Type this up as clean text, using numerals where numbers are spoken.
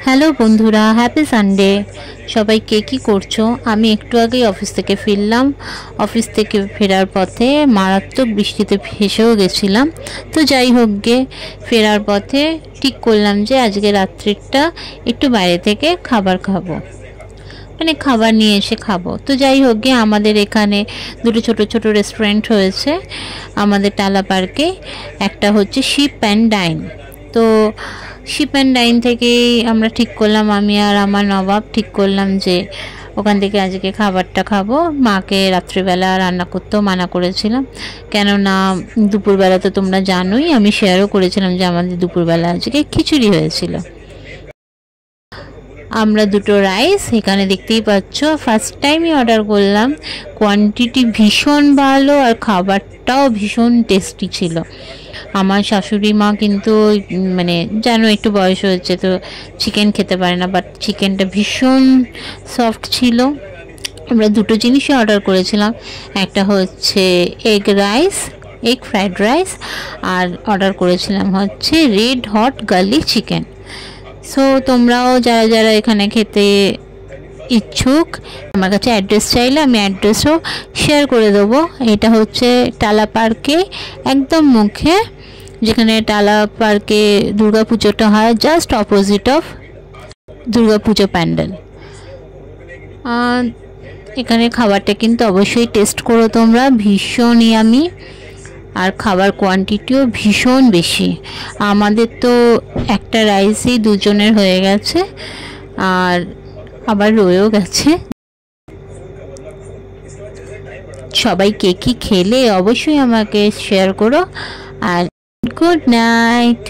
Hello বন্ধুরা, happy Sunday. সবাই কে কী করছো? আমি একটু আগেই অফিস থেকে ফিরলাম। অফিস থেকে ফেরার পথে মারাত্মক বৃষ্টিতে ভেসেও গেছিলাম। তো যাই হোক গে, ফেরার পথে ঠিক করলাম যে আজকে রাত্রিটা একটু বাইরে থেকে খাবার খাবো, মানে খাবার নিয়ে এসে খাবো। তো যাই হোক গে, আমাদের এখানে দুটো ছোট ছোট রেস্টুরেন্ট হয়েছে আমাদের টালা পার্কে। একটা হচ্ছে শিপ অ্যান্ড ডাইন। তো শিপ অ্যান্ড ডাইন থেকেই আমরা ঠিক করলাম, আমি আর আমার নবাব ঠিক করলাম যে ওখান থেকে আজকে খাবারটা খাবো। মাকে রাত্রিবেলা রান্না করতেও মানা করেছিলাম, কেননা দুপুরবেলা তো তোমরা জানোই, আমি শেয়ারও করেছিলাম যে আমাদের দুপুরবেলা আজকে খিচুড়ি হয়েছিল। আমরা দুটো রাইস এখানে দেখতেই পাচ্ছ, ফার্স্ট টাইমই অর্ডার করলাম। কোয়ান্টিটি ভীষণ ভালো আর খাবারটাও ভীষণ টেস্টি ছিল। আমার শাশুড়ি মা কিন্তু মানে জানো একটু বয়স হয়েছে, তো চিকেন খেতে পারে না, বাট চিকেনটা ভীষণ সফট ছিল। আমরা দুটো জিনিসই অর্ডার করেছিলাম, একটা হচ্ছে egg rice, egg fried rice, আর অর্ডার করেছিলাম হচ্ছে red hot garlic chicken. So তোমরাও যারা যারা এখানে খেতে ইচ্ছুক আমার কাছে অ্যাড্রেস চাইলে আমি অ্যাড্রেসও শেয়ার করে দেবো। এটা হচ্ছে টালা পার্কে একদম মুখে, যেখানে টালা পার্কে দুর্গাপুজোটা হয়, just opposite of Durga Puja pandal. এখানে খাবারটা কিন্তু অবশ্যই টেস্ট করো তোমরা, ভীষণ ইয়ামি, আর খাবার কোয়ান্টিটিও ভীষণ বেশি। আমাদের তো একটা রাইসই দুজনের হয়ে গেছে, আর আবার রয়েও গেছে। সবাই কে কী খেলে অবশ্যই আমাকে শেয়ার করো, আর গুড নাইট।